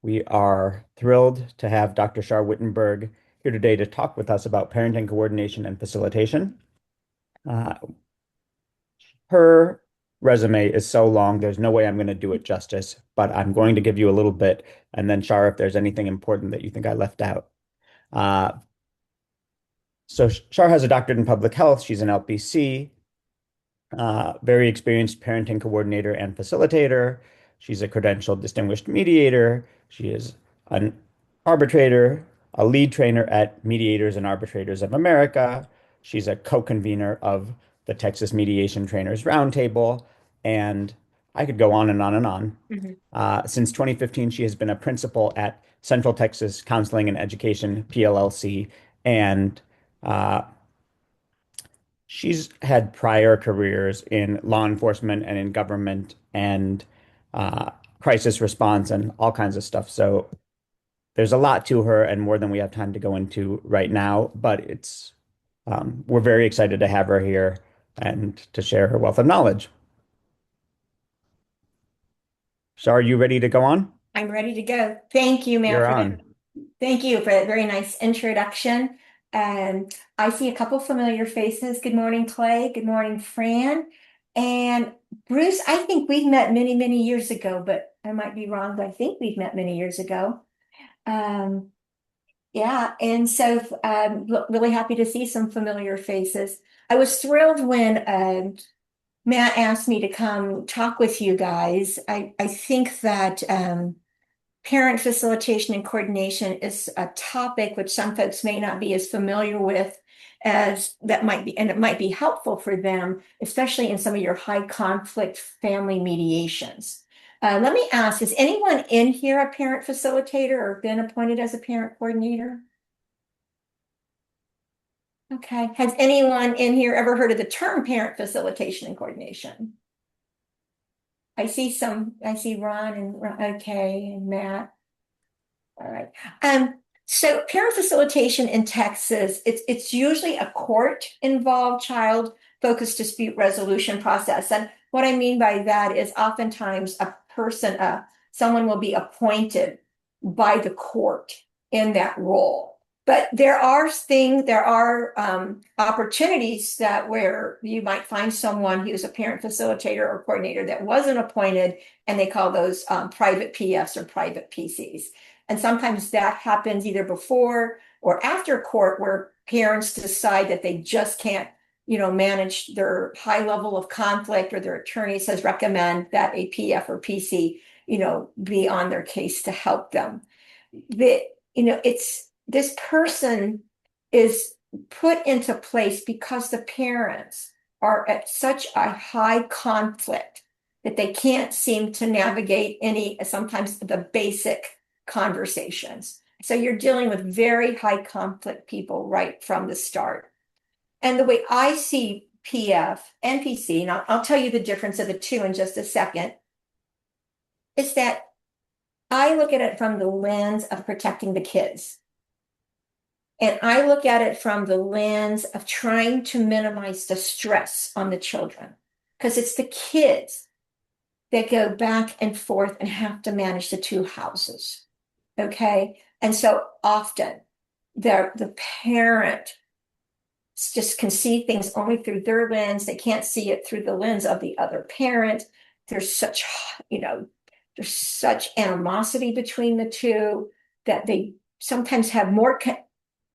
We are thrilled to have Dr. Char Wittenberg here today to talk with us about parenting coordination and facilitation. Uh, Her resume is so long, there's no way I'm going to do it justice, but I'm going to give you a little bit, and then Char, if there's anything important that you think I left out. Uh, so Char has a doctorate in public health. She's an LPC, very experienced parenting coordinator and facilitator. She's a credentialed distinguished mediator. She is an arbitrator, a lead trainer at Mediators and Arbitrators of America. She's a co-convener of the Texas Mediation Trainers Roundtable, and I could go on and on and on. Mhm. Since 2015, she has been a principal at Central Texas Counseling and Education, PLLC, and uh, she's had prior careers in law enforcement and in government and uh, crisis response and all kinds of stuff. So there's a lot to her and more than we have time to go into right now, but we're very excited to have her here and to share her wealth of knowledge. So are you ready to go on? I'm ready to go. Thank you, Matt, You're for that. on. Thank you for that very nice introduction. I see a couple familiar faces. Good morning, Clay. Good morning, Fran. And Bruce, I think we've met many, many years ago, but I might be wrong, but I think we've met many years ago. Um, yeah, and so really happy to see some familiar faces. I was thrilled when Matt asked me to come talk with you guys. I think that parent facilitation and coordination is a topic which some folks may not be as familiar with as that might be, and it might be helpful for them, especially in some of your high conflict family mediations. Let me ask, is anyone in here a parent facilitator or been appointed as a parent coordinator? Okay. Has anyone in here ever heard of the term parent facilitation and coordination? I see Ron and okay, and Matt. All right. So parent facilitation in Texas, it's usually a court-involved child-focused dispute resolution process. And what I mean by that is oftentimes someone will be appointed by the court in that role. But there are opportunities that where you might find someone who's a parent facilitator or coordinator that wasn't appointed, and they call those private PFs or private PCs. And sometimes that happens either before or after court where parents decide that they just can't, manage their high level of conflict, or their attorney says recommend that a PF or PC, be on their case to help them. It's this person is put into place because the parents are at such a high conflict that they can't seem to navigate sometimes the basic conversations. So you're dealing with very high conflict people right from the start. And the way I see PF and PC, and I'll tell you the difference of the two in just a second, is that I look at it from the lens of protecting the kids. And I look at it from the lens of trying to minimize the stress on the children, because it's the kids that go back and forth and have to manage the two houses. Okay. And so often the parent just can see things only through their lens. They can't see it through the lens of the other parent. There's such, there's such animosity between the two that they sometimes have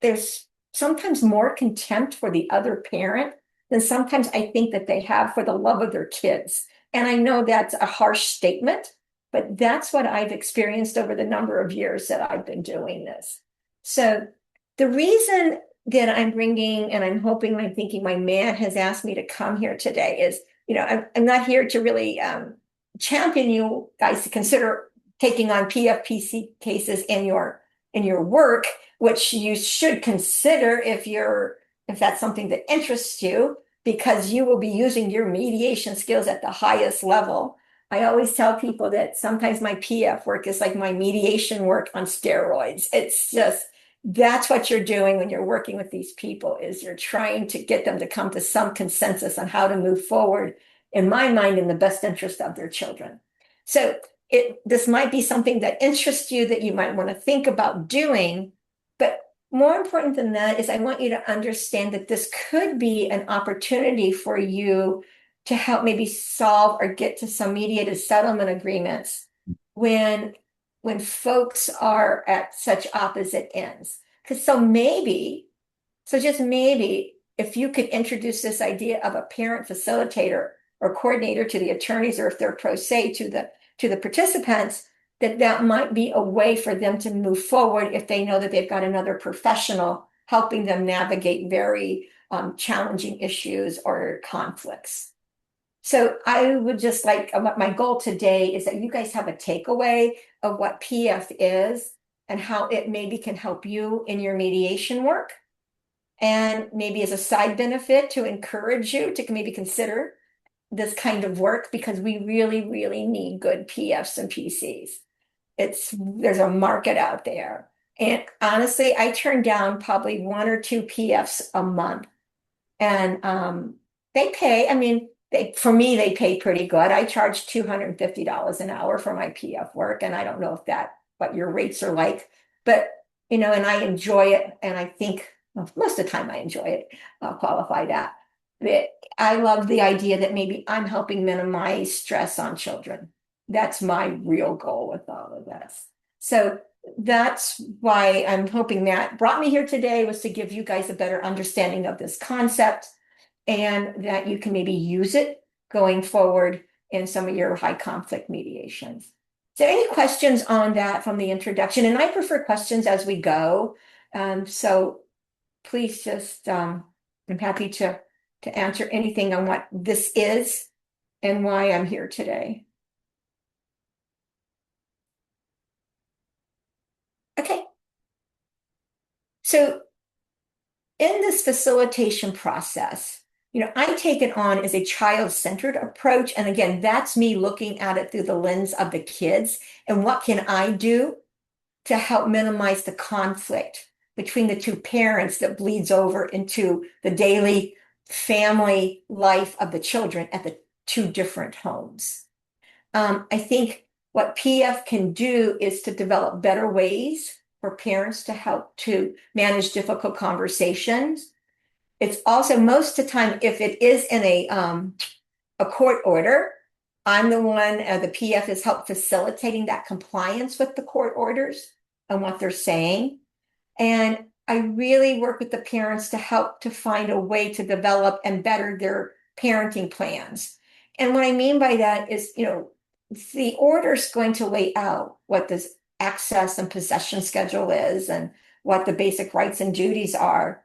there's sometimes more contempt for the other parent than sometimes I think that they have for the love of their kids. And I know that's a harsh statement, but that's what I've experienced over the number of years that I've been doing this. So the reason that I'm bringing, and I'm hoping, I'm thinking my man has asked me to come here today is, I'm not here to really champion you guys to consider taking on PFPC cases in your work, which you should consider if that's something that interests you, because you will be using your mediation skills at the highest level. I always tell people that sometimes my PF work is like my mediation work on steroids. It's just, that's what you're doing when you're working with these people, is you're trying to get them to come to some consensus on how to move forward, in my mind, in the best interest of their children. So this might be something that interests you that you might want to think about doing. But more important than that is I want you to understand that this could be an opportunity for you to help maybe solve or get to some mediated settlement agreements when when folks are at such opposite ends. Because so just maybe, if you could introduce this idea of a parent facilitator or coordinator to the attorneys, or if they're pro se to the participants, that might be a way for them to move forward if they know that they've got another professional helping them navigate very challenging issues or conflicts. So I would just like, my goal today is that you guys have a takeaway of what PF is and how it maybe can help you in your mediation work. And maybe as a side benefit to encourage you to maybe consider this kind of work, because we really, really need good PFs and PCs. There's a market out there. And honestly, I turn down probably one or two PFs a month. And they pay, I mean, for me, they pay pretty good. I charge $250 an hour for my PF work. And I don't know what your rates are like, but, and I enjoy it. And I think, well, most of the time I enjoy it. I'll qualify that. That I love the idea that maybe I'm helping minimize stress on children. That's my real goal with all of this. So that's why I'm hoping Matt brought me here today, was to give you guys a better understanding of this concept, and that you can maybe use it going forward in some of your high conflict mediations. So any questions on that from the introduction? And I prefer questions as we go. So please just, I'm happy to answer anything on what this is and why I'm here today. Okay. So in this facilitation process, I take it on as a child-centered approach. And again, that's me looking at it through the lens of the kids. And what can I do to help minimize the conflict between the two parents that bleeds over into the daily family life of the children at the two different homes? I think what PF can do is to develop better ways for parents to help to manage difficult conversations. It's also, most of the time, if it is in a court order, I'm the one, the PF is help facilitating that compliance with the court orders and what they're saying. And I really work with the parents to help to find a way to develop and better their parenting plans. And what I mean by that is, the order is going to lay out what this access and possession schedule is and what the basic rights and duties are.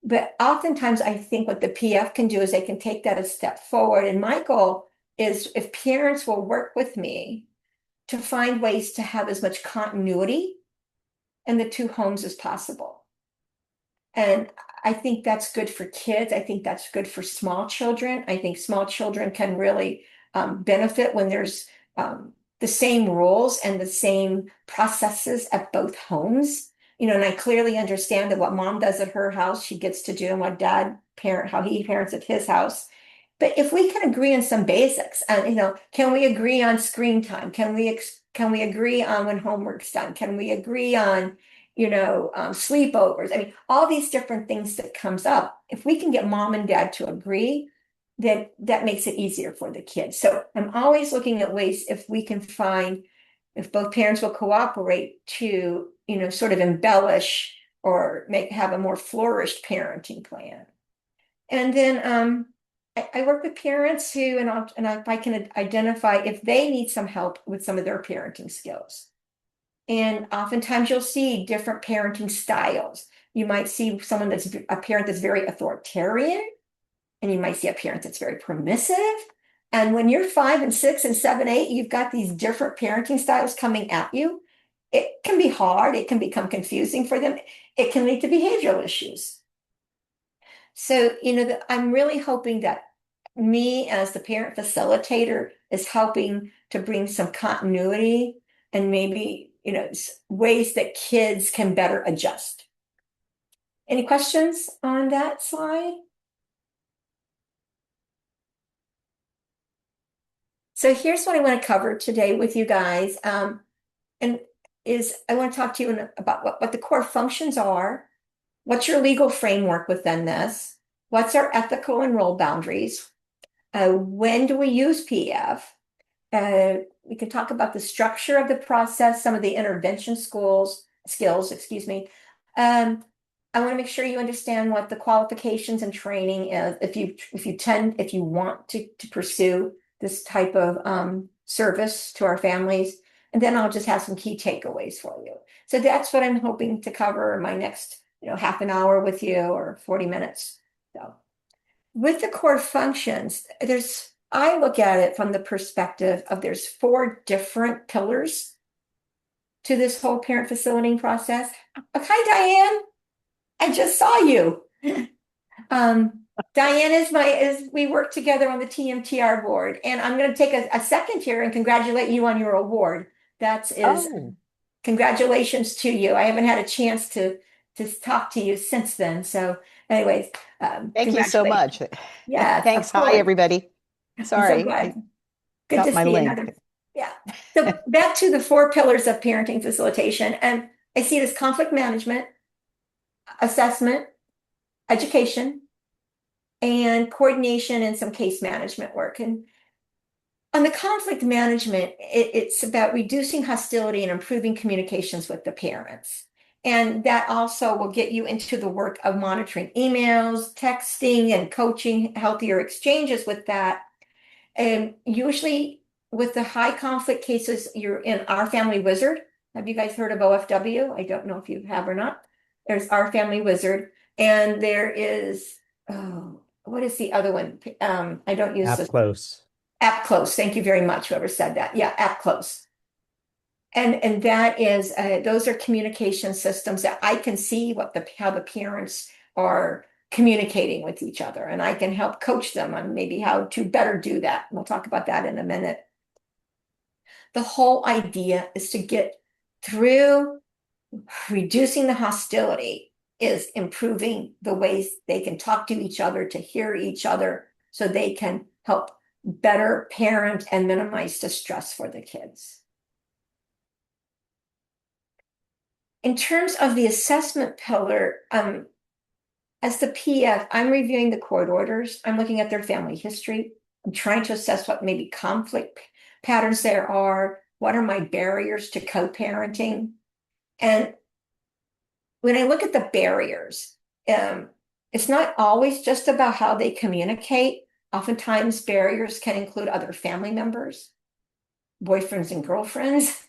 But oftentimes I think what the PF can do is they can take that a step forward. And my goal is, if parents will work with me to find ways to have as much continuity in the two homes as possible. And I think that's good for kids. I think that's good for small children. I think small children can really benefit when there's the same rules and the same processes at both homes. And I clearly understand that what mom does at her house, she gets to do, and what how he parents at his house. But if we can agree on some basics, and can we agree on screen time? Can we agree on when homework's done? Can we agree on sleepovers? I mean, all these different things that comes up. If we can get mom and dad to agree, then that makes it easier for the kids. So I'm always looking at ways, if we can find, if both parents will cooperate, to sort of embellish or have a more flourished parenting plan. And then I work with parents who, and if I can identify if they need some help with some of their parenting skills. And oftentimes you'll see different parenting styles. You might see a parent that's very authoritarian, and you might see a parent that's very permissive. And when you're 5 and 6 and 7, 8, you've got these different parenting styles coming at you. It can be hard. It can become confusing for them. It can lead to behavioral issues. So, I'm really hoping that me as the parent facilitator is helping to bring some continuity and maybe, ways that kids can better adjust. Any questions on that slide? So here's what I want to cover today with you guys. And is I want to talk to you about what the core functions are, what's your legal framework within this, what's our ethical and role boundaries, when do we use PF, we can talk about the structure of the process, some of the intervention skills, excuse me. I want to make sure you understand what the qualifications and training is if you want to pursue this type of service to our families. And then I'll just have some key takeaways for you. So that's what I'm hoping to cover in my next, half an hour with you or 40 minutes. So with the core functions, I look at it from the perspective of there's 4 different pillars to this whole parent facilitating process. Hi, Diane. I just saw you. Diane we work together on the TMTR board, and I'm going to take a second here and congratulate you on your award. That is Oh, congratulations to you. I haven't had a chance to talk to you since then. So, anyways, thank you so congratulations. much. Yes, Thanks. of Hi, course. everybody. I'm so Sorry, I glad. Good got to my see link. another. Yeah. So back to the 4 pillars of parenting facilitation, and I see it as conflict management, assessment, education, and coordination and some case management work. And on the conflict management, it's about reducing hostility and improving communications with the parents. And that also will get you into the work of monitoring emails, texting, and coaching healthier exchanges with that. And usually with the high conflict cases, you're in Our Family Wizard. Have you guys heard of OFW? I don't know if you have or not. There's Our Family Wizard, and there is, oh, what is the other one? I don't use App this. close. App Close. Thank you very much, whoever said that. Yeah, App Close. And that is those are communication systems that I can see how the parents are communicating with each other, and I can help coach them on maybe how to better do that. We'll talk about that in a minute. The whole idea is to get through reducing the hostility is improving the ways they can talk to each other, to hear each other, so they can help better parent and minimize the stress for the kids. In terms of the assessment pillar, as the PF, I'm reviewing the court orders. I'm looking at their family history. I'm trying to assess what maybe conflict patterns there are. What are my barriers to co-parenting? And when I look at the barriers, it's not always just about how they communicate. Oftentimes, barriers can include other family members, boyfriends and girlfriends,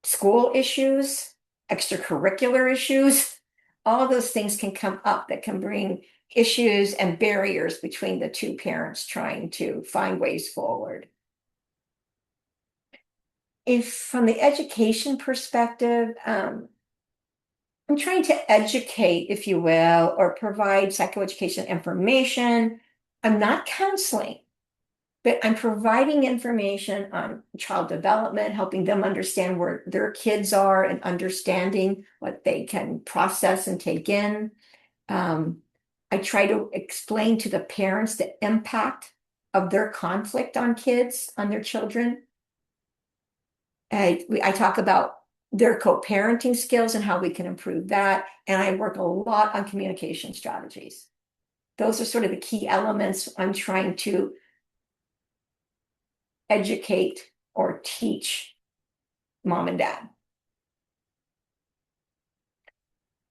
school issues, extracurricular issues. All those things can come up that can bring issues and barriers between the 2 parents trying to find ways forward. If from the education perspective, I'm trying to educate, if you will, or provide psychoeducation information. I'm not counseling, but I'm providing information on child development, helping them understand where their kids are and understanding what they can process and take in. I try to explain to the parents the impact of their conflict on kids, on their children. I talk about their co-parenting skills and how we can improve that. And I work a lot on communication strategies. Those are sort of the key elements I'm trying to educate or teach mom and dad.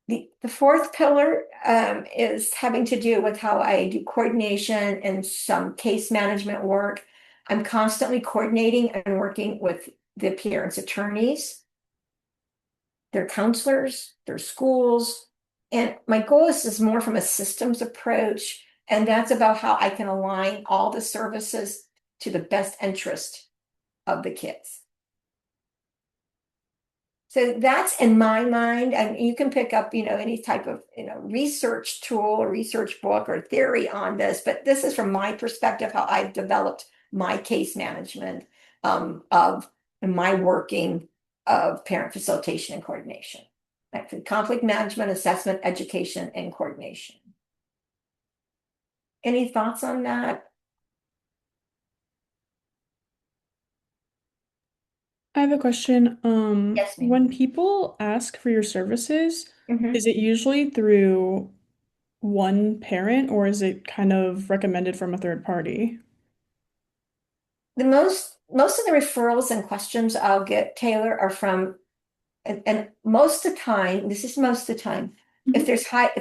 The 4th pillar is having to do with how I do coordination and some case management work. I'm constantly coordinating and working with the parents' attorneys, their counselors, their schools. And my goal is more from a systems approach. And that's about how I can align all the services to the best interest of the kids. So that's in my mind, and you can pick up, any type of, research tool or research book or theory on this, but this is from my perspective, how I've developed my case management of my working of parent facilitation and coordination. Like conflict management, assessment, education, and coordination. Any thoughts on that? I have a question. Yes, ma'am. When people ask for your services, Mhm. is it usually through one parent or is it kind of recommended from a third party? The most of the referrals and questions I'll get, Taylor, are from, and most of the time, this is most of the time, Mhm. if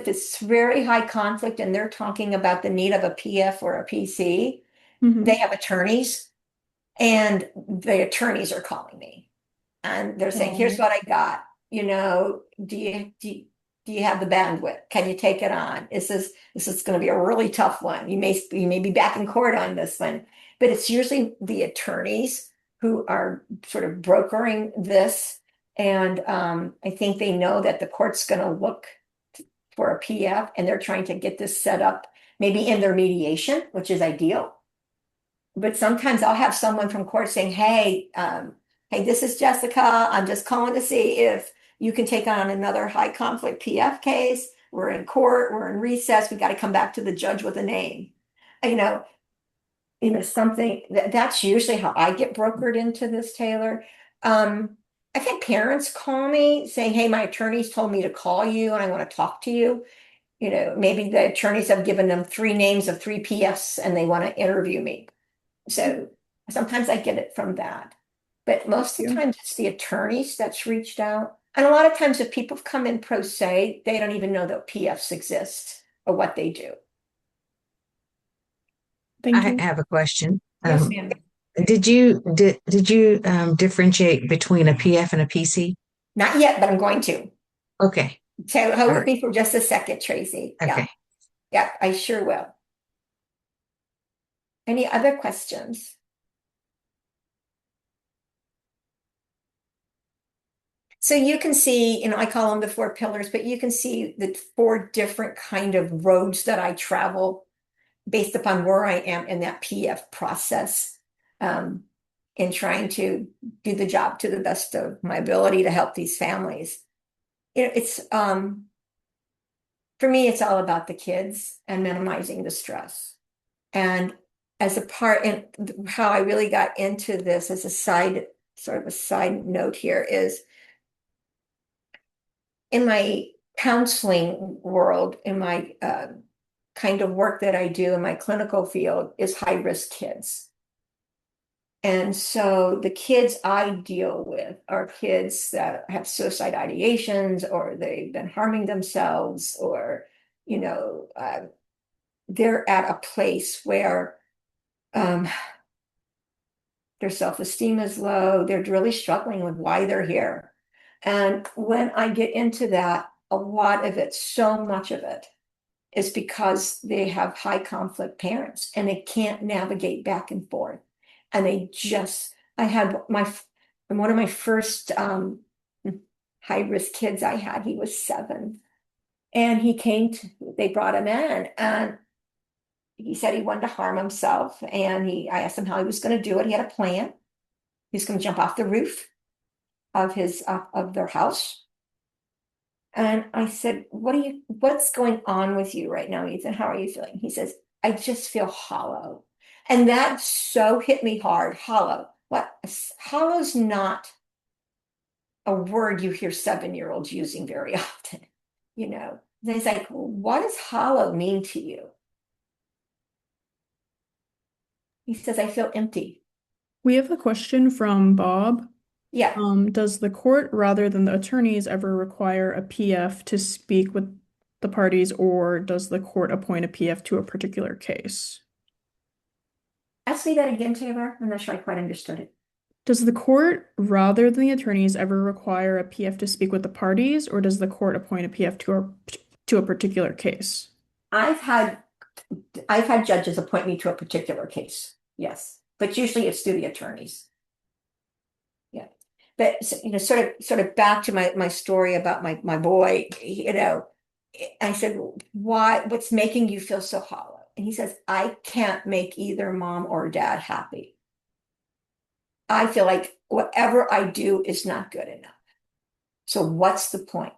it's very high conflict and they're talking about the need of a PF or a PC, they Mhm. have attorneys, and the attorneys are calling me. And they're saying, here's Oh, what I got. Do you have the bandwidth? Can you take it on? This is going to be a really tough one. You may be back in court on this one, but it's usually the attorneys who are sort of brokering this. And I think they know that the court's going to look for a PF, and they're trying to get this set up maybe in their mediation, which is ideal. But sometimes I'll have someone from court saying, hey, this is Jessica. I'm just calling to see if you can take on another high conflict PF case. We're in court, we're in recess, we got to come back to the judge with a name. You know, something that's usually how I get brokered into this, Taylor. I've had parents call me saying, hey, my attorneys told me to call you and I want to talk to you. Maybe the attorneys have given them three names of three PFs and they want to interview me. So sometimes I get it from that. But thank most of the you. times it's the attorneys that's reached out. And a lot of times if people come in pro se, they don't even know that PFs exist or what they do. Thank I you. have a question. Yes, ma'am. Did you differentiate between a PF and a PC? Not yet, but I'm going to. Okay. So hold All with right. me for just a second, Tracy. Yeah, Okay. yeah, I sure will. Any other questions? So you can see, I call them the four pillars, but you can see the four different kind of roads that I travel based upon where I am in that PF process, um, in trying to do the job to the best of my ability to help these families. It's for me, it's all about the kids and minimizing the stress. And as a part in how I really got into this as a sort of a side note here is in my counseling world, in my kind of work that I do in my clinical field is high risk kids. And so the kids I deal with are kids that have suicide ideations or they've been harming themselves or, you know, uh, they're at a place where um, their self-esteem is low. They're really struggling with why they're here. And when I get into that, a lot of it, so much of it, is because they have high conflict parents and they can't navigate back and forth. And I had one of my first high risk kids I had, he was 7. And they brought him in and he said he wanted to harm himself. And I asked him how he was going to do it. He had a plan. He was going to jump off the roof of their house. And I said, what's going on with you right now, Ethan? How are you feeling? He says, I just feel hollow. And that so hit me hard. Hollow. What? Hollow's not a word you hear 7-year-olds using very often, you know. And he's like, what does hollow mean to you? He says, I feel empty. We have a question from Bob. Yeah. Does the court rather than the attorneys ever require a PF to speak with the parties, or does the court appoint a PF to a particular case? Ask me that again, Taylor. I'm not sure I quite understood it. Does the court, rather than the attorneys, ever require a PF to speak with the parties, or does the court appoint a PF to a particular case? I've had I've had judges appoint me to a particular case. Yes. But usually it's through the attorneys. Yeah. But sort of back to my story about my boy, I said, what's making you feel so hollow? And he says, I can't make either mom or dad happy. I feel like whatever I do is not good enough. So what's the point?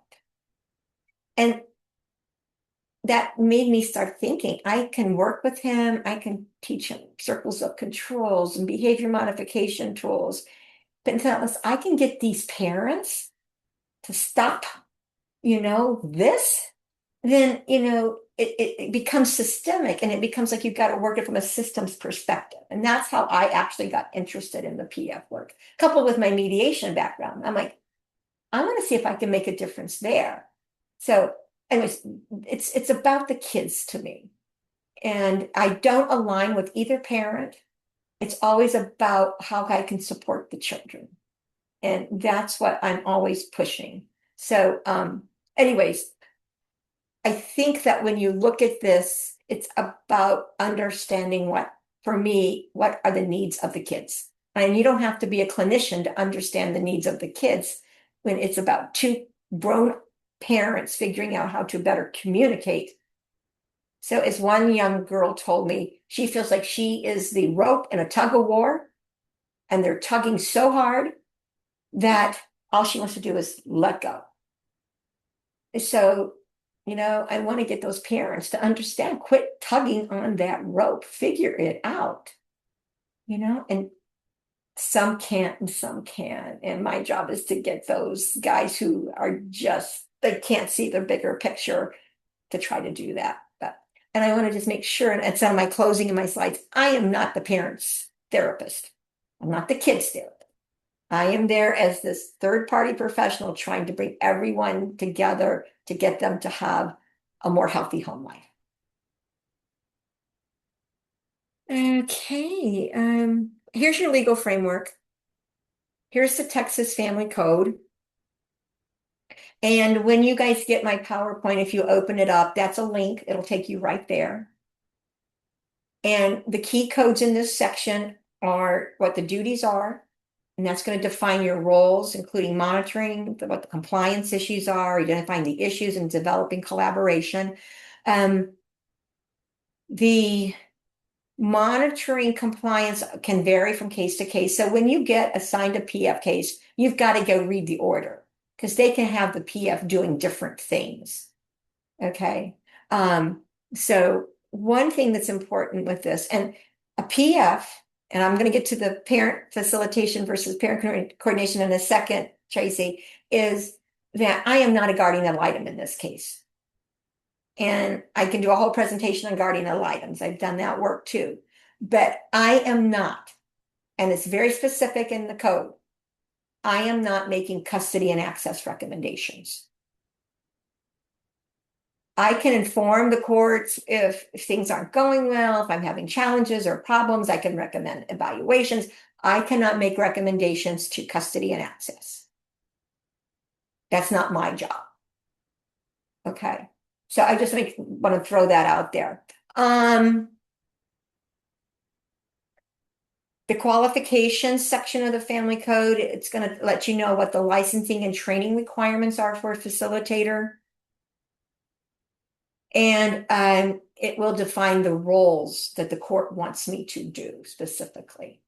And that made me start thinking I can work with him, I can teach him circles of controls and behavior modification tools. But unless I can get these parents to stop, this, then, it becomes systemic and it becomes like you've got to work it from a systems perspective. And that's how I actually got interested in the PF work, coupled with my mediation background. I'm like, I want to see if I can make a difference there. So, anyways, it's about the kids to me. And I don't align with either parent. It's always about how I can support the children. And that's what I'm always pushing. So, anyways, I think that when you look at this, it's about understanding for me, what are the needs of the kids? And you don't have to be a clinician to understand the needs of the kids when it's about two grown parents figuring out how to better communicate. So as one young girl told me, she feels like she is the rope in a tug of war, and they're tugging so hard that all she wants to do is let go. So, I want to get those parents to understand, quit tugging on that rope, figure it out, and some can't and some can. And my job is to get those guys who are they can't see the bigger picture to try to do that. And I want to just make sure, and it's on my closing and my slides, I am not the parent's therapist. I'm not the kid's therapist. I am there as this third-party professional trying to bring everyone together to get them to have a more healthy home life. Okay, here's your legal framework. Here's the Texas Family Code. And when you guys get my PowerPoint, if you open it up, that's a link. It'll take you right there. And the key codes in this section are what the duties are. And that's going to define your roles, including monitoring what the compliance issues are, identifying the issues, and developing collaboration. The monitoring compliance can vary from case to case. So when you get assigned a PF case, you've got to go read the order because they can have the PF doing different things. Okay. So one thing that's important with this, and a PF, and I'm going to get to the parent facilitation versus parent coordination in a second, Tracy, is that I am not a guardian ad litem in this case. And I can do a whole presentation on guardian ad litems. I've done that work too. But I am not, and it's very specific in the code, I am not making custody and access recommendations. I can inform the courts if things aren't going well, if I'm having challenges or problems, I can recommend evaluations. I cannot make recommendations to custody and access. That's not my job. Okay. So I just want to throw that out there. The qualifications section of the family code, it's going to let you know what the licensing and training requirements are for a facilitator. And it will define the roles that the court wants me to do specifically.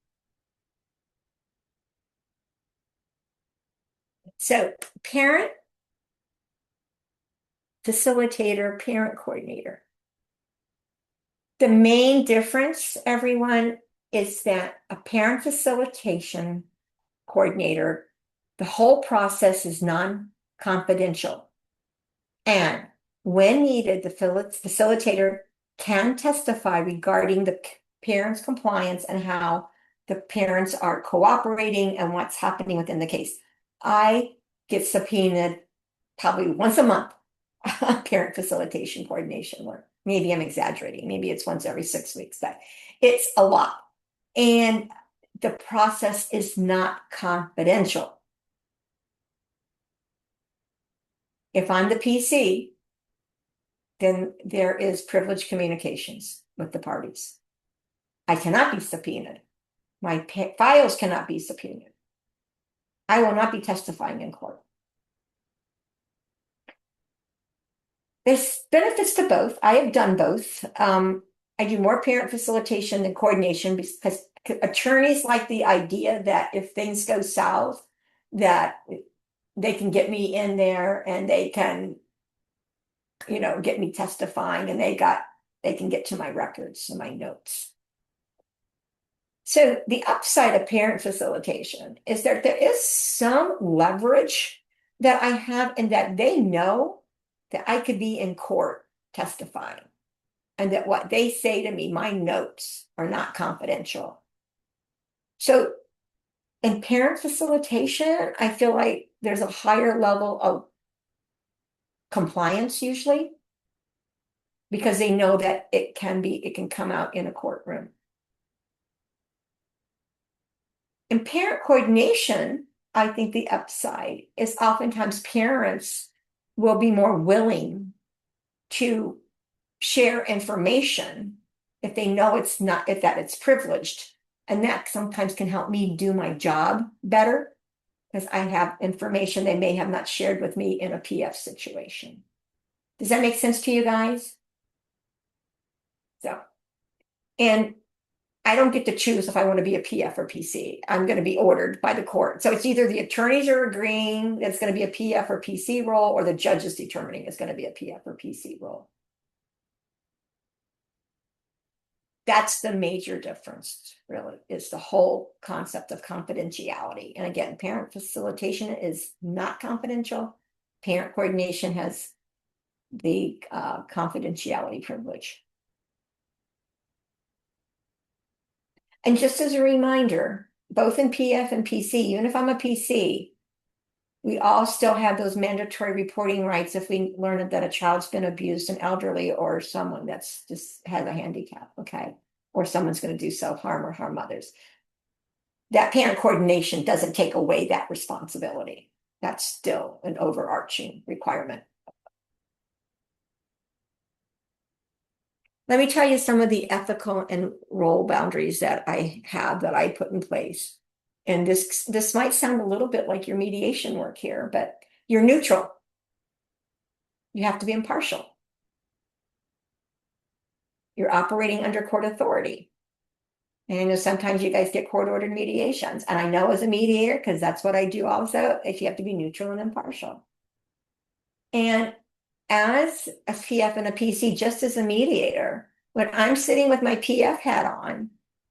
So parent, facilitator, parent coordinator. The main difference, everyone, is that a parent facilitation coordinator, the whole process is non-confidential. And when needed, the facilitator can testify regarding the parent's compliance and how the parents are cooperating and what's happening within the case. I get subpoenaed probably once a month on parent facilitation coordination work. Maybe I'm exaggerating. Maybe it's once every 6 weeks, but it's a lot. And the process is not confidential. If I'm the PC, then there is privileged communications with the parties. I cannot be subpoenaed. My files cannot be subpoenaed. I will not be testifying in court. There's benefits to both. I have done both. I do more parent facilitation than coordination because attorneys like the idea that if things go south, that they can get me in there and they can, get me testifying, and they can get to my records and my notes. So the upside of parent facilitation is that there is some leverage that I have and that they know that I could be in court testifying and that what they say to me, my notes are not confidential. So in parent facilitation, I feel like there's a higher level of compliance usually because they know that it can come out in a courtroom. In parent coordination, I think the upside is oftentimes parents will be more willing to share information if they know it's not, if that it's privileged. And that sometimes can help me do my job better because I have information they may have not shared with me in a PF situation. Does that make sense to you guys? So, and I don't get to choose if I want to be a PF or PC. I'm going to be ordered by the court. So it's either the attorneys are agreeing that it's going to be a PF or PC role, or the judge is determining it's going to be a PF or PC role. That's the major difference, really, is the whole concept of confidentiality. And again, parent facilitation is not confidential. Parent coordination has the confidentiality privilege. And just as a reminder, both in PF and PC, even if I'm a PC, we all still have those mandatory reporting rights if we learn that a child's been abused, an elderly, or someone that's just has a handicap, okay? Or someone's going to do self-harm or harm others. That parent coordination doesn't take away that responsibility. That's still an overarching requirement. Let me tell you some of the ethical and role boundaries that I have that I put in place. And this might sound a little bit like your mediation work here, but you're neutral. You have to be impartial. You're operating under court authority. And I know sometimes you guys get court-ordered mediations. And I know as a mediator, because that's what I do also, if you have to be neutral and impartial. And as a PF and a PC, just as a mediator, when I'm sitting with my PF hat on,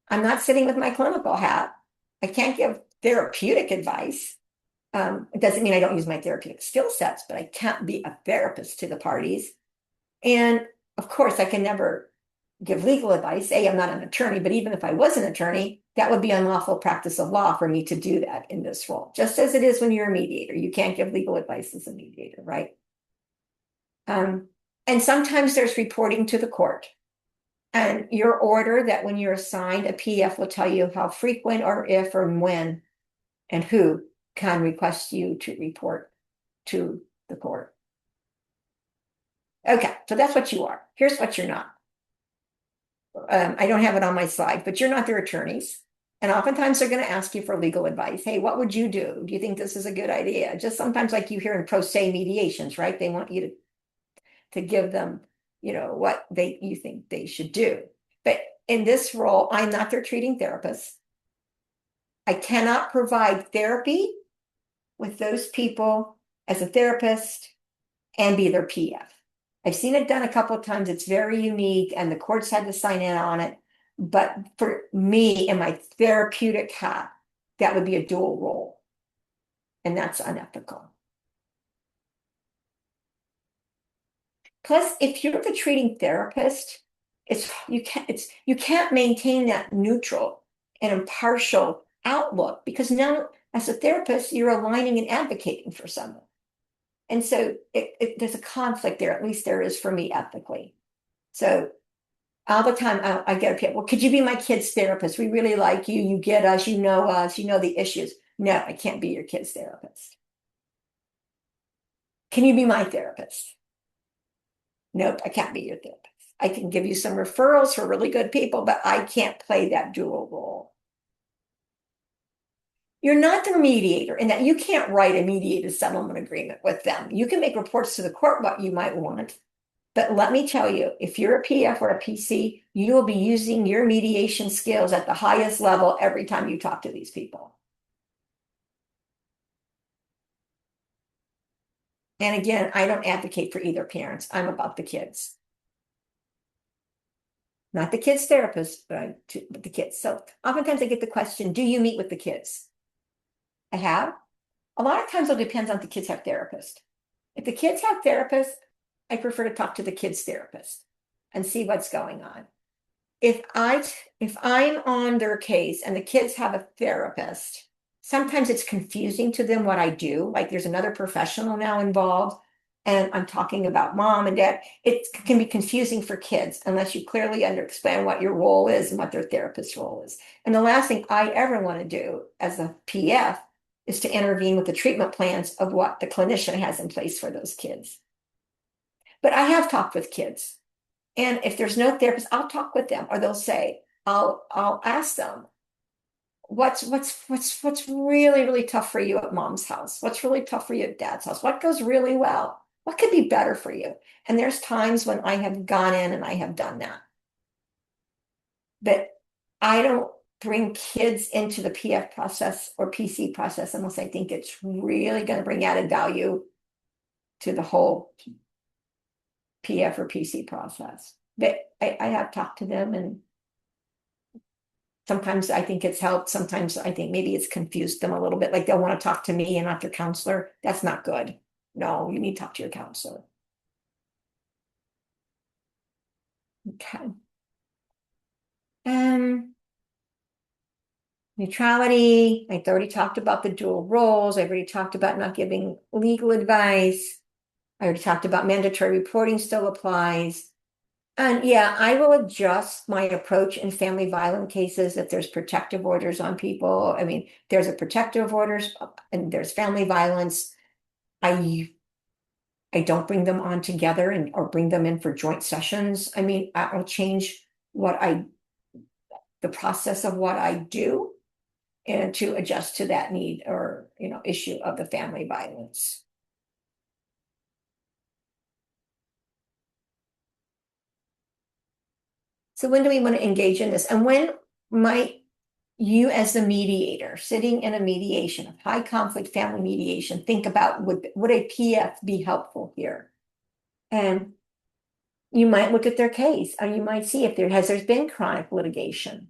I'm not sitting with my clinical hat. I can't give therapeutic advice. It doesn't mean I don't use my therapeutic skill sets, but I can't be a therapist to the parties. And of course, I can never give legal advice. I'm not an attorney, but even if I was an attorney, that would be unlawful practice of law for me to do that in this role. Just as it is when you're a mediator, you can't give legal advice as a mediator, right? And sometimes there's reporting to the court. And your order that when you're assigned, a PF will tell you how frequent or if or when and who can request you to report to the court. Okay, so that's what you are. Here's what you're not. I don't have it on my slide, but you're not their attorneys. And oftentimes they're going to ask you for legal advice. Hey, what would you do? Do you think this is a good idea? Just sometimes like you hear in pro se mediations, right? They want you to give them, what you think they should do. But in this role, I'm not their treating therapist. I cannot provide therapy with those people as a therapist and be their PF. I've seen it done a couple of times. It's very unique and the courts had to sign in on it. But for me in my therapeutic hat, that would be a dual role. And that's unethical. Plus, if you're the treating therapist, you can't maintain that neutral and impartial outlook because now as a therapist, you're aligning and advocating for someone. And so there's a conflict there, at least there is for me ethically. So all the time I get a people, well, could you be my kid's therapist? We really like you. You get us, you know the issues. No, I can't be your kid's therapist. Can you be my therapist? Nope, I can't be your therapist. I can give you some referrals for really good people, but I can't play that dual role. You're not the mediator in that you can't write a mediated settlement agreement with them. You can make reports to the court what you might want. But let me tell you, if you're a PF or a PC, you will be using your mediation skills at the highest level every time you talk to these people. And again, I don't advocate for either parents. I'm about the kids. not the kids' therapist, but the kids. So oftentimes I get the question, do you meet with the kids? I have. A lot of times it depends on if the kids have therapists. If the kids have therapists, I prefer to talk to the kids' therapist and see what's going on. If I'm on their case and the kids have a therapist, sometimes it's confusing to them what I do. Like there's another professional now involved, and I'm talking about mom and dad. It can be confusing for kids unless you clearly understand what your role is and what their therapist's role is. And the last thing I ever want to do as a PF is to intervene with the treatment plans of what the clinician has in place for those kids. But I have talked with kids. And if there's no therapist, I'll talk with them, or they'll say, I'll ask them, what's really, really tough for you at mom's house? What's really tough for you at dad's house? What goes really well? What could be better for you? And there's times when I have gone in and I have done that. But I don't bring kids into the PF process or PC process unless I think it's really going to bring added value to the whole PF or PC process. But I have talked to them, and sometimes I think it's helped. Sometimes I think maybe it's confused them a little bit. Like they'll want to talk to me and not their counselor. That's not good. No, you need to talk to your counselor. Okay. Neutrality. I've already talked about the dual roles. I've already talked about not giving legal advice. I already talked about mandatory reporting still applies. And yeah, I will adjust my approach in family violence cases if there's protective orders on people. I mean, there's a protective orders and there's family violence. I don't bring them on together or bring them in for joint sessions. I mean, I'll change the process of what I do and to adjust to that need or, issue of the family violence. So when do we want to engage in this? And when might you as the mediator, sitting in a mediation of high conflict family mediation, think about would a PF be helpful here? And you might look at their case, and you might see if there's been chronic litigation.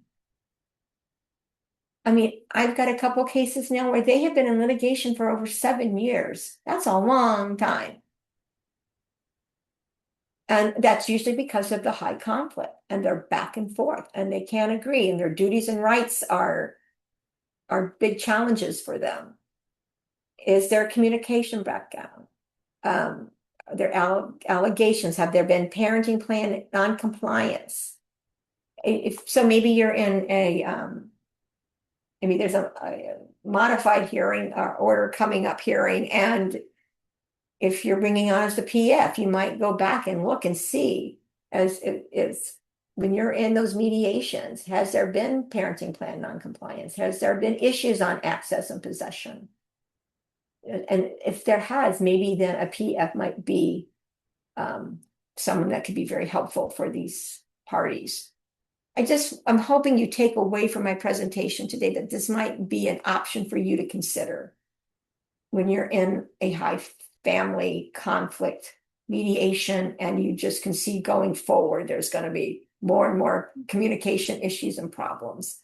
I mean, I've got a couple cases now where they have been in litigation for over 7 years. That's a long time. And that's usually because of the high conflict, and they're back and forth, and they can't agree, and their duties and rights are big challenges for them. Is there a communication breakdown? Their allegations, have there been parenting plan non-compliance? If so, maybe you're in maybe there's a modified hearing or order coming up hearing, and if you're bringing on as the PF, you might go back and look and see as when you're in those mediations, has there been parenting plan non-compliance? Has there been issues on access and possession? And if there has, maybe then a PF might be someone that could be very helpful for these parties. I'm hoping you take away from my presentation today that this might be an option for you to consider when you're in a high family conflict mediation and you just can see going forward, there's going to be more and more communication issues and problems.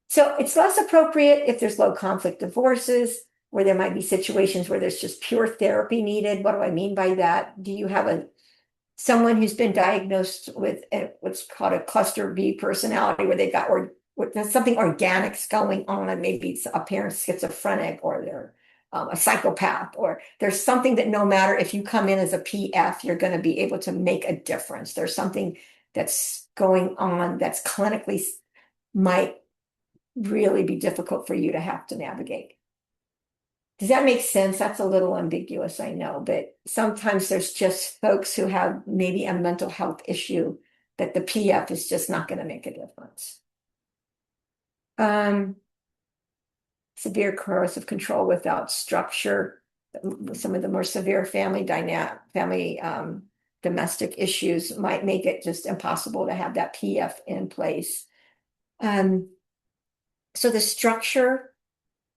So it's less appropriate if there's low conflict divorces, where there might be situations where there's just pure therapy needed. What do I mean by that? Do you have someone who's been diagnosed with what's called a cluster B personality, where they've got there's something organics going on, and maybe it's a parent schizophrenic, or they're a psychopath, or there's something that no matter if you come in as a PF, you're going to be able to make a difference. There's something that's going on that's clinically might really be difficult for you to have to navigate. Does that make sense? That's a little ambiguous, I know, but sometimes there's just folks who have maybe a mental health issue that the PF is just not going to make a difference. Severe coercive control without structure, some of the more severe family domestic issues might make it just impossible to have that PF in place. So the structure,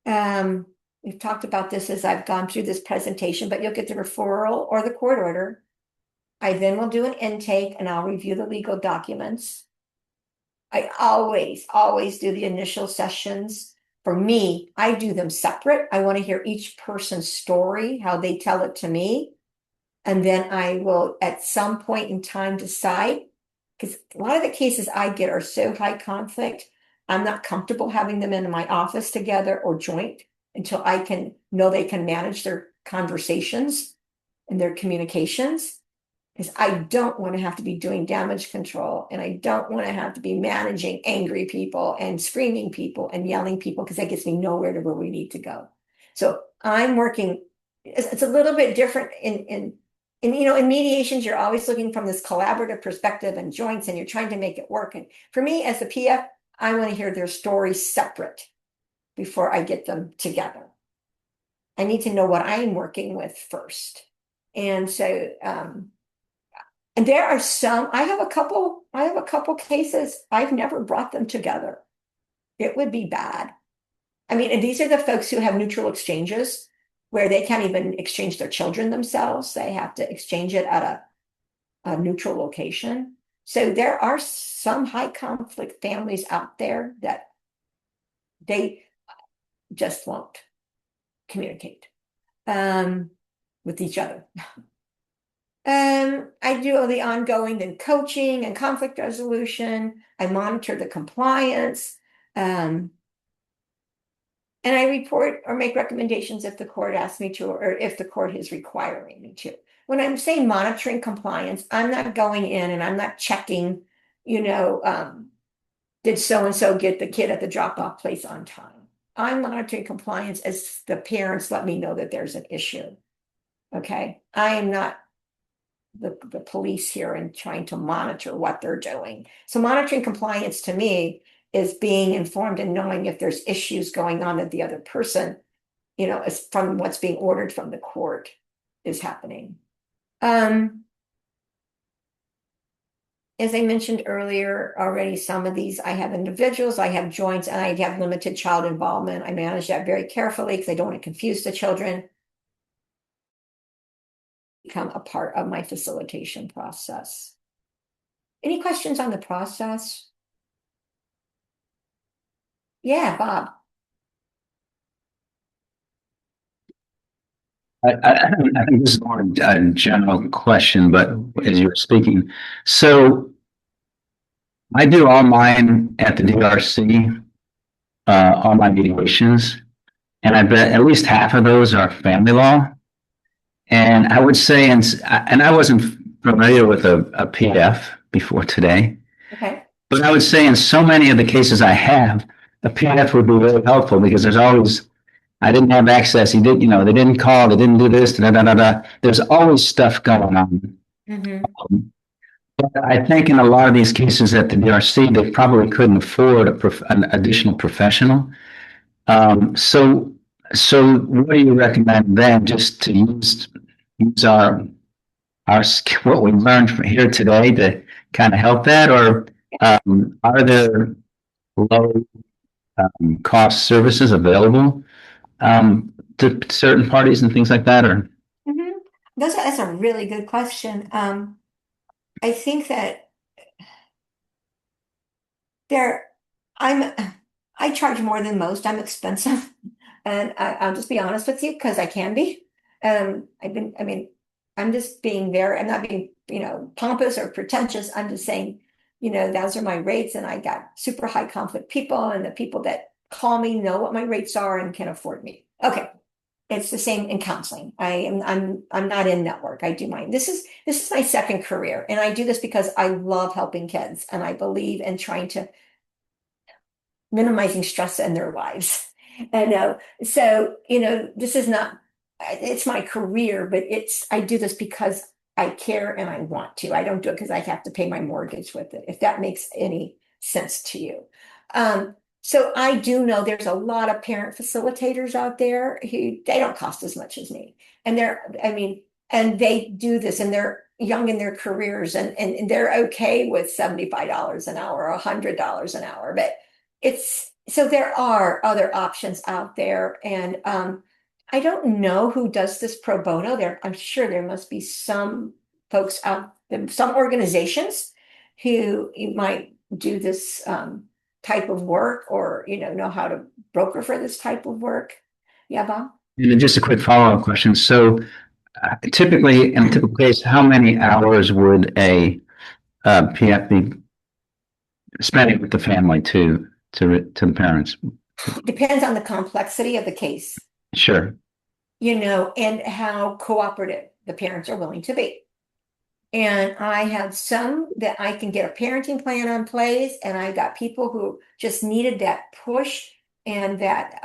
we've talked about this as I've gone through this presentation, but you'll get the referral or the court order. I then will do an intake, and I'll review the legal documents. I always do the initial sessions. For me, I do them separate. I want to hear each person's story, how they tell it to me. And then I will, at some point in time, decide, because a lot of the cases I get are so high conflict, I'm not comfortable having them in my office together or joint until I can know they can manage their conversations and their communications. Because I don't want to have to be doing damage control, and I don't want to have to be managing angry people and screaming people and yelling people, because that gets me nowhere to where we need to go. So I'm working, it's a little bit different in in mediations, you're always looking from this collaborative perspective and joints, and you're trying to make it work. And for me as a PF, I want to hear their stories separate before I get them together. I need to know what I'm working with first. And so, and there are some, I have a couple cases, I've never brought them together. It would be bad. I mean, and these are the folks who have neutral exchanges where they can't even exchange their children themselves. They have to exchange it at a neutral location. So there are some high conflict families out there that they just won't communicate with each other. I do all the ongoing and coaching and conflict resolution. I monitor the compliance. And I report or make recommendations if the court asks me to, or if the court is requiring me to. When I'm saying monitoring compliance, I'm not going in and I'm not checking, did so-and-so get the kid at the drop-off place on time? I'm monitoring compliance as the parents let me know that there's an issue. Okay. I am not the police here and trying to monitor what they're doing. So monitoring compliance to me is being informed and knowing if there's issues going on that the other person, is from what's being ordered from the court is happening. As I mentioned earlier already, some of these, I have individuals, I have joints, and I have limited child involvement. I manage that very carefully because I don't want to confuse the children. Become a part of my facilitation process. Any questions on the process? Yeah, Bob. I think this is more a general question, but as you were speaking, so I do all mine at the DRC, all my mediations, and I bet at least half of those are family law. And I would say, and I wasn't familiar with a PF before today, Okay. but I would say in so many of the cases I have, a PF would be really helpful because there's always, I didn't have access. They didn't call, they didn't do this, da, da, da, da. There's always stuff going on. Mm-hmm. But I think in a lot of these cases at the DRC, they probably couldn't afford an additional professional. So what do you recommend then? Just to use our what we learned from here today to kind of help that, or are there low cost services available to certain parties and things like that? Or Mm-hmm. That's a really good question. I think that I charge more than most. I'm expensive, and I'll just be honest with you because I can be. I'm just being I'm not being, pompous or pretentious. I'm just saying, those are my rates, and I got super high conflict people, and the people that call me know what my rates are and can afford me. Okay. It's the same in counseling. I'm not in network. I do mine. This is my second career, and I do this because I love helping kids, and I believe in trying to minimizing stress in their lives. And so this is not. It's my career, but I do this because I care and I want to. I don't do it because I have to pay my mortgage with it. If that makes any sense to you. So I do know there's a lot of parent facilitators out there who they don't cost as much as me. And and they do this and they're young in their careers and they're okay with $75 an hour or $100 an hour. But so there are other options out there. And I don't know who does this pro bono. I'm sure there must be some folks out there, some organizations who you might do this type of work, or know how to broker for this type of work. Yeah, Bob? And then just a quick follow-up question. So typically, in a typical case, how many hours would a PF be spending with the family to the parents? Depends on the complexity of the case, Sure. and how cooperative the parents are willing to be. And I have some that I can get a parenting plan on place, and I got people who just needed that push and that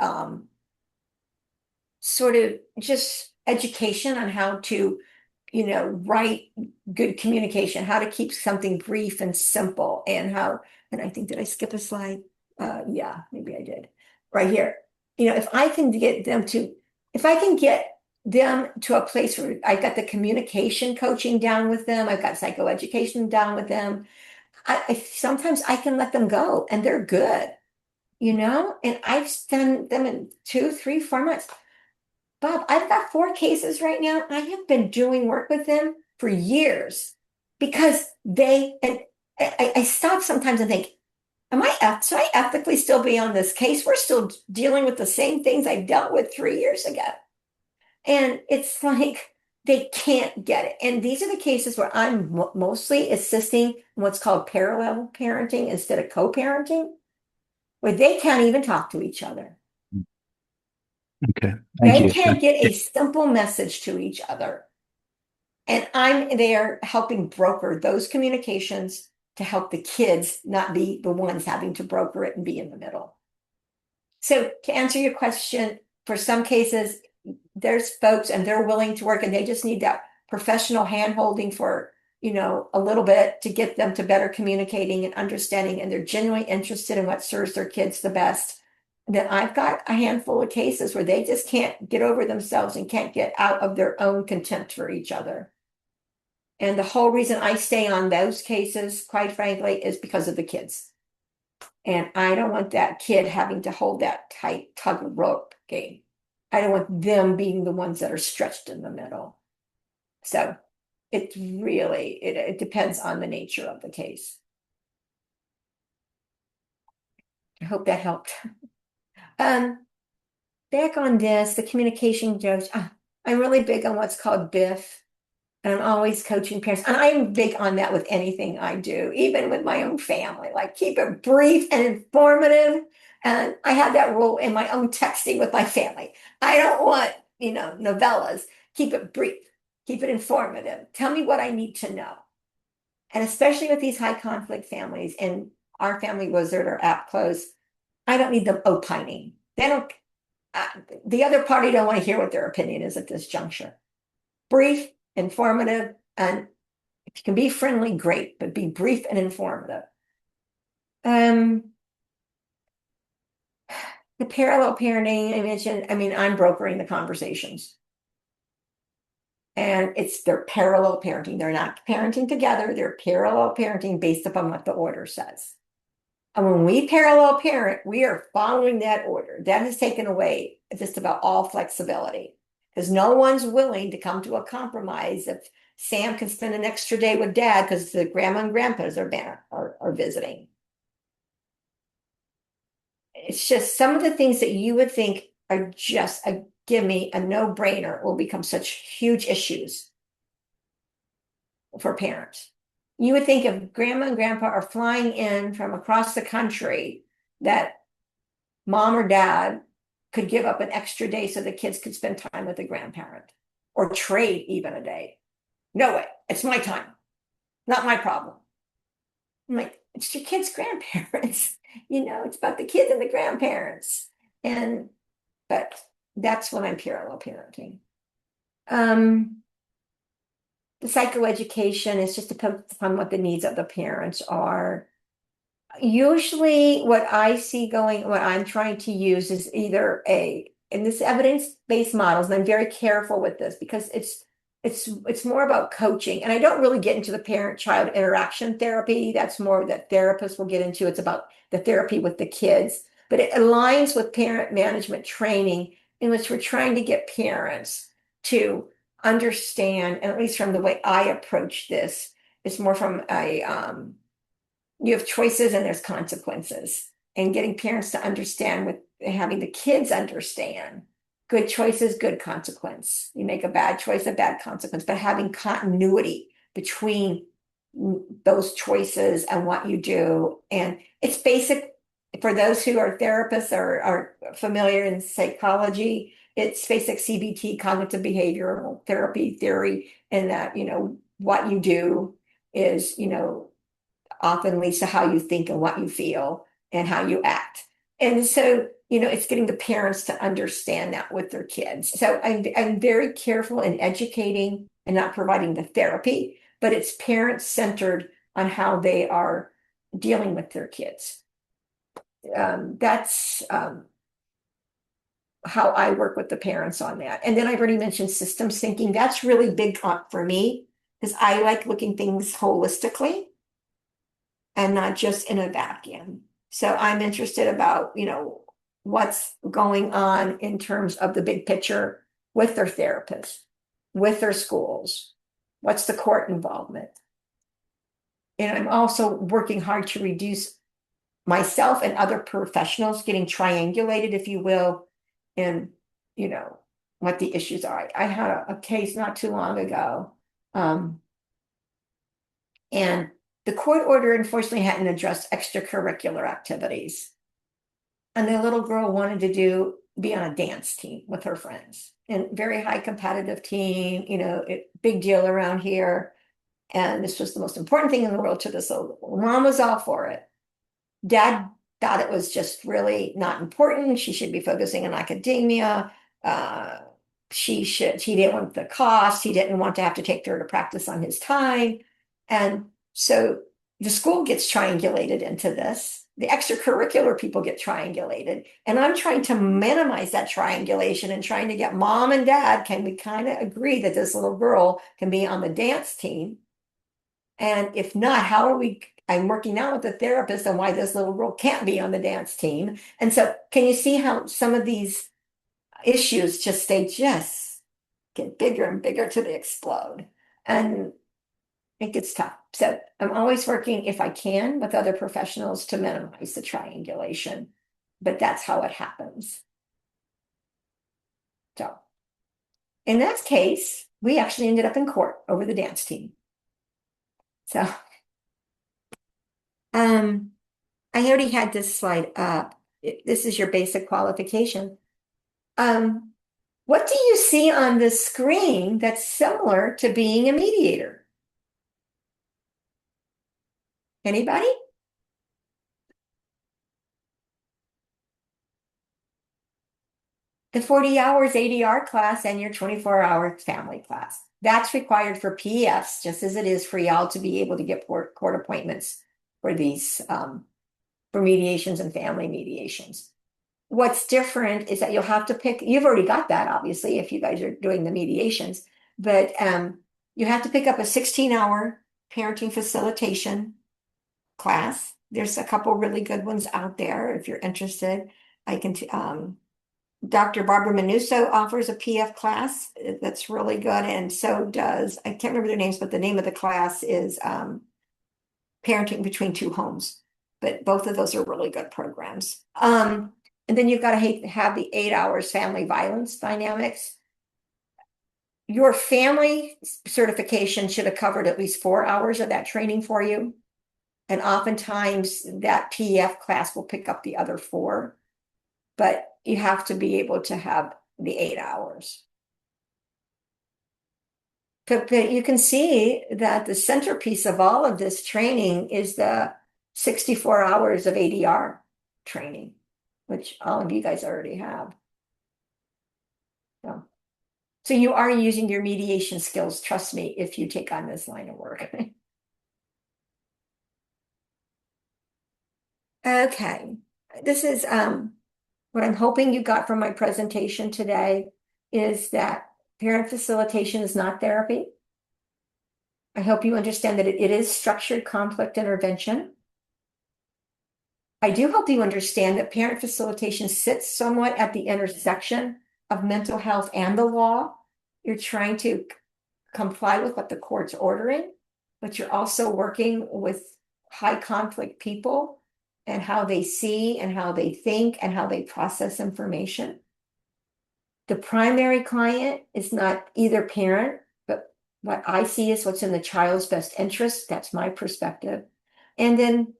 sort of just education on how to, write good communication, how to keep something brief and simple, and I think, did I skip a slide? Yeah, maybe I did. Right here. If I can get them to a place where I got the communication coaching down with them, I've got psychoeducation down with them. Sometimes I can let them go and they're good, and I've done them in 2, 3, 4 months. Bob, I've got 4 cases right now. I have been doing work with them for years because and I stop sometimes and think, should I ethically still be on this case? We're still dealing with the same things I dealt with 3 years ago. And it's like they can't get it. And these are the cases where I'm mostly assisting in what's called parallel parenting instead of co-parenting, where they can't even talk to each other. Okay. Thank They you. can't get a simple message to each other. And I'm there helping broker those communications to help the kids not be the ones having to broker it and be in the middle. So to answer your question, for some cases, there's folks and they're willing to work and they just need that professional hand-holding for, a little bit to get them to better communicating and understanding, and they're genuinely interested in what serves their kids the best. Then I've got a handful of cases where they just can't get over themselves and can't get out of their own contempt for each other. And the whole reason I stay on those cases, quite frankly, is because of the kids. And I don't want that kid having to hold that tight tug of rope game. I don't want them being the ones that are stretched in the middle. So it really, it depends on the nature of the case. I hope that helped. Back on this, the communication judge, I'm really big on what's called BIF. And I'm always coaching parents. And I'm big on that with anything I do, even with my own family, like keep it brief and informative. And I have that rule in my own texting with my family. I don't want, novellas. Keep it brief, keep it informative. Tell me what I need to know. And especially with these high conflict families, and our family was there or app close, I don't need them opining. The other party don't want to hear what their opinion is at this juncture. Brief, informative, and if you can be friendly, great, but be brief and informative. The parallel parenting I mentioned, I'm brokering the conversations. And they're parallel parenting. They're not parenting together, they're parallel parenting based upon what the order says. And when we parallel parent, we are following that order. That has taken away just about all flexibility, because no one's willing to come to a compromise if Sam can spend an extra day with dad because the grandma and grandpas are visiting. It's just some of the things that you would think are just a gimme, a no-brainer, will become such huge issues for parents. You would think if grandma and grandpa are flying in from across the country, that mom or dad could give up an extra day so the kids could spend time with the grandparent, or trade even a day. No way, it's my time, not my problem. I'm like, it's your kids' grandparents. It's about the kids and the grandparents. But that's when I'm parallel parenting. The psychoeducation is just depends upon what the needs of the parents are. Usually what I'm trying to use is either in this evidence-based models, and I'm very careful with this because it's more about coaching, and I don't really get into the parent-child interaction therapy. That's more that therapists will get into. It's about the therapy with the kids, but it aligns with parent management training, in which we're trying to get parents to understand, and at least from the way I approach this, it's more from a you have choices and there's consequences, and getting parents to understand with having the kids understand good choices, good consequence. You make a bad choice, a bad consequence, but having continuity between those choices and what you do. And it's basic for those who are therapists or are familiar in psychology. It's basic CBT, cognitive behavioral therapy theory, and that, what you do is, often leads to how you think and what you feel and how you act. And so, it's getting the parents to understand that with their kids. So I'm very careful in educating and not providing the therapy, but it's parent centered on how they are dealing with their kids. That's how I work with the parents on that. And then I've already mentioned systems thinking. That's really big for me because I like looking things holistically and not just in a vacuum. So I'm interested about, what's going on in terms of the big picture with their therapists, with their schools. What's the court involvement? And I'm also working hard to reduce myself and other professionals getting triangulated, if you will, in, what the issues are. I had a case not too long ago, and the court order unfortunately hadn't addressed extracurricular activities. And the little girl wanted to be on a dance team with her friends, and very high competitive team, big deal around here. And this was the most important thing in the world to this little mom was all for it. Dad thought it was just really not important. She should be focusing on academia. He didn't want the cost. He didn't want to have to take her to practice on his time. And so the school gets triangulated into this. The extracurricular people get triangulated. And I'm trying to minimize that triangulation and trying to get mom and dad, can we kind of agree that this little girl can be on the dance team? And if not, I'm working now with the therapist on why this little girl can't be on the dance team. And so can you see how some of these issues just get bigger and bigger till they explode? And it gets tough. So I'm always working, if I can, with other professionals to minimize the triangulation, but that's how it happens. So in that case, we actually ended up in court over the dance team. So I already had this slide up. This is your basic qualification. What do you see on the screen that's similar to being a mediator? Anybody? The 40 hours ADR class and your 24-hour family class. That's required for PFs, just as it is for y'all to be able to get court appointments for these, for mediations and family mediations. What's different is that you'll have to pick, you've already got that, obviously, if you guys are doing the mediations, but you have to pick up a 16-hour parenting facilitation class. There's a couple really good ones out there if you're interested. I can, Dr. Barbara Manuso offers a PF class that's really good, and so does, I can't remember their names, but the name of the class is Parenting Between Two Homes. But both of those are really good programs. And then you've got to have the 8 hours family violence dynamics. Your family certification should have covered at least 4 hours of that training for you. And oftentimes that PF class will pick up the other 4. But you have to be able to have the 8 hours. But you can see that the centerpiece of all of this training is the 64 hours of ADR training, which all of you guys already have. So you are using your mediation skills, trust me, if you take on this line of work. Okay, this is what I'm hoping you got from my presentation today is that parent facilitation is not therapy. I hope you understand that it is structured conflict intervention. I do hope you understand that parent facilitation sits somewhat at the intersection of mental health and the law. You're trying to comply with what the court's ordering, but you're also working with high conflict people and how they see and how they think and how they process information. The primary client is not either parent, but what I see is what's in the child's best interest. That's my perspective. And then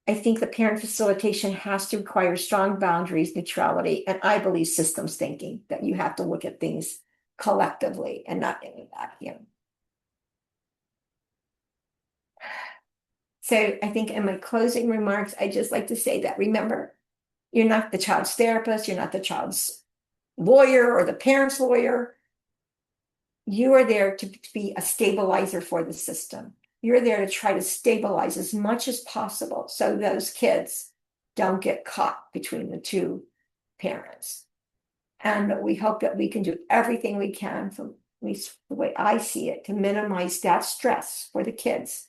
I think the parent facilitation has to require strong boundaries, neutrality, and I believe systems thinking, that you have to look at things collectively and not in a vacuum. So I think in my closing remarks, I just like to say that, remember, you're not the child's therapist, you're not the child's lawyer or the parent's lawyer. You are there to be a stabilizer for the system. You're there to try to stabilize as much as possible so those kids don't get caught between the two parents. And we hope that we can do everything we can, from at least the way I see it, to minimize that stress for the kids.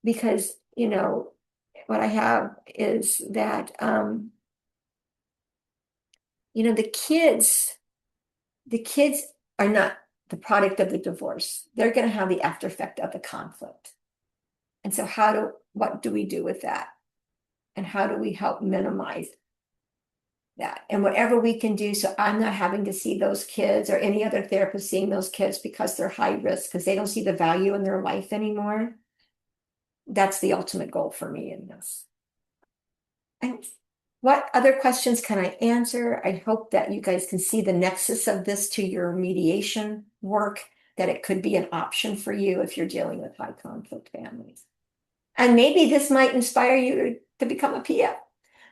Because, you know, what I have is that, you know, the kids are not the product of the divorce. They're going to have the after effect of the conflict. And so what do we do with that? And how do we help minimize that? And whatever we can do, so I'm not having to see those kids or any other therapist seeing those kids because they're high risk, because they don't see the value in their life anymore. That's the ultimate goal for me in this. And what other questions can I answer? I hope that you guys can see the nexus of this to your mediation work, that it could be an option for you if you're dealing with high conflict families. And maybe this might inspire you to become a PF.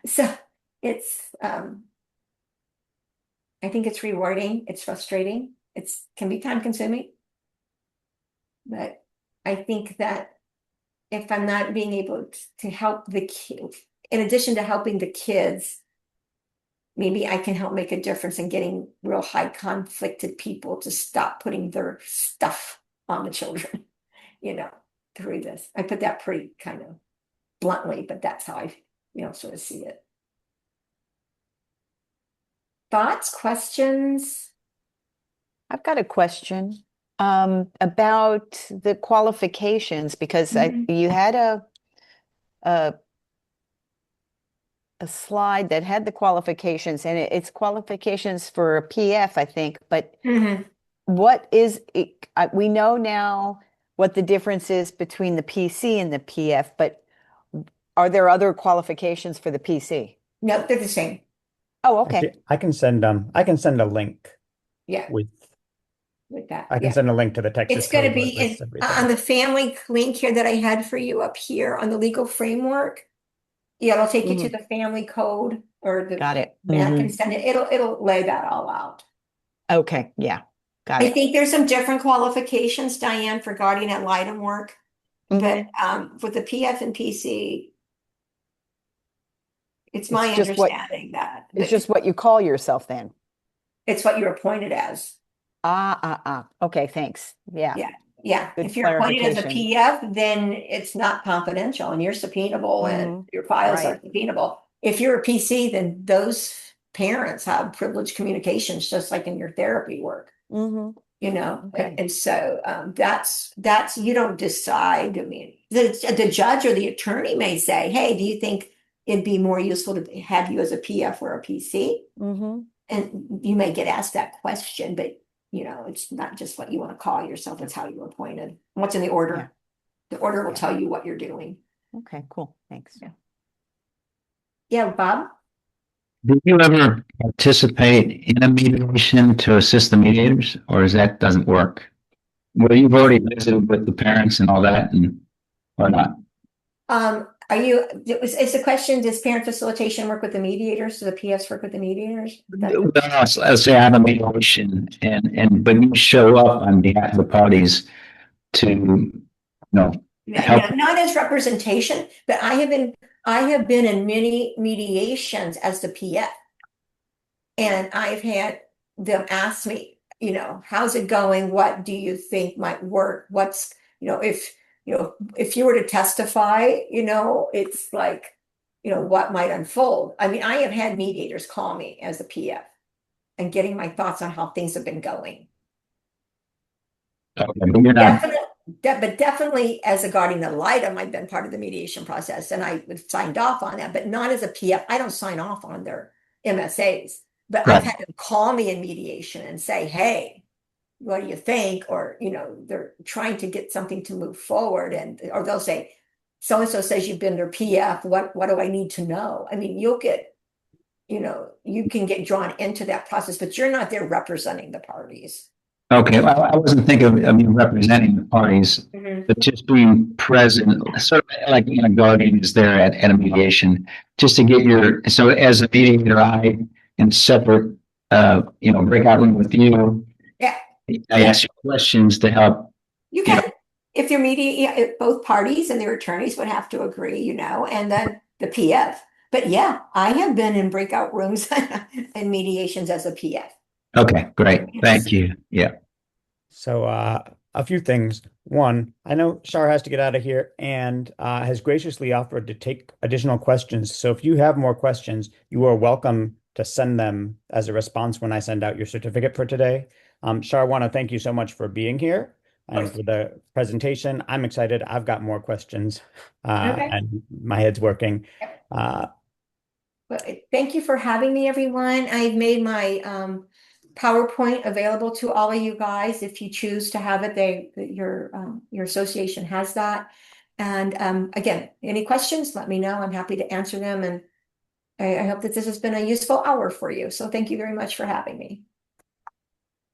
So it's, I think it's rewarding, it's frustrating, it can be time consuming. But I think that if I'm not being able to help the kids, in addition to helping the kids, maybe I can help make a difference in getting real high conflicted people to stop putting their stuff on the children, you know, through this. I put that pretty kind of bluntly, but that's how I, sort of see it. Thoughts, questions? I've got a question about the qualifications, because you had a slide that had the qualifications, and it's qualifications for a PF, I think. But what is it? We know now what the difference is between the PC and the PF, but are there other qualifications for the PC? No, they're the same. Oh, okay. Actually, I can send a link. Yeah. With that. I can send a link to the Texas It's going to code where it be lists everything. on the family link here that I had for you up here on the legal framework. Yeah, it'll take you to the family code, or the Got it. Matt can send it. It'll lay that all out. Okay, yeah. Got I it. think there's some different qualifications, Diane, for guardian ad litem work. But with the PF and PC, it's my understanding that it's just what you call yourself then. It's what you're appointed as. Okay, thanks. Yeah. Yeah. Good If you're appointed as a clarification. PF, then it's not confidential and you're subpoenable and your files are Right. subpoenable. If you're a PC, then those parents have privileged communications, just like in your therapy work. Okay. And so that's you don't decide. I mean, the judge or the attorney may say, hey, do you think it'd be more useful to have you as a PF or a PC? And you may get asked that question, but it's not just what you want to call yourself, it's how you're appointed. What's in the order? Yeah. The order will tell you what you're doing. Okay, cool. Thanks. Yeah, Bob? Do you ever participate in a mediation to assist the mediators, or doesn't work? Well, you've already visited with the parents and all that, or not? Is the question, does parent facilitation work with the mediators? Do the PFs work with the mediators? Well, let's say I have a mediation, but you show up on behalf of the parties to, help. Not as representation, but I have been in many mediations as the PF. And I've had them ask me, how's it going? What do you think might work? What's, if you were to testify, it's like, what might unfold. I mean, I have had mediators call me as a PF and getting my thoughts on how things have been going. Okay, but you're not but definitely as a guardian ad litem, I've been part of the mediation process and I signed off on that, but not as a PF. I don't sign off on their MSAs, but I've Right. had them call me in mediation and say, hey, what do you think? Or, they're trying to get something to move forward, or they'll say, so and so says you've been their PF. What do I need to know? I mean, you can get drawn into that process, but you're not there representing the parties. Okay, well, I wasn't thinking of you representing the parties, but just being present, sort of like, a guardian is there at a mediation, just to get so as a mediator, I in separate, breakout room with you, Yeah, I ask you questions to help, you you know, can. If you're if both parties and their attorneys would have to agree, and then the PF. But yeah, I have been in breakout rooms and mediations as a PF. okay, great, Yes. thank you, yeah. So a few things. One, I know Shar has to get out of here and has graciously offered to take additional questions. So if you have more questions, you are welcome to send them as a response when I send out your certificate for today. Shar, I want to thank you so much for being here and for the presentation. I'm excited. I've got more questions Okay. and my head's working. Uh, Well, thank you for having me, everyone. I've made my PowerPoint available to all of you guys. If you choose to have it, your association has that. And again, any questions, let me know. I'm happy to answer them. And I hope that this has been a useful hour for you. So thank you very much for having me.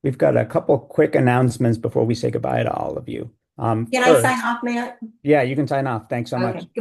we've got a couple quick announcements before we say goodbye to all of you. Can I sign First, off, Matt? yeah, you can sign off. Thanks so much. Okay.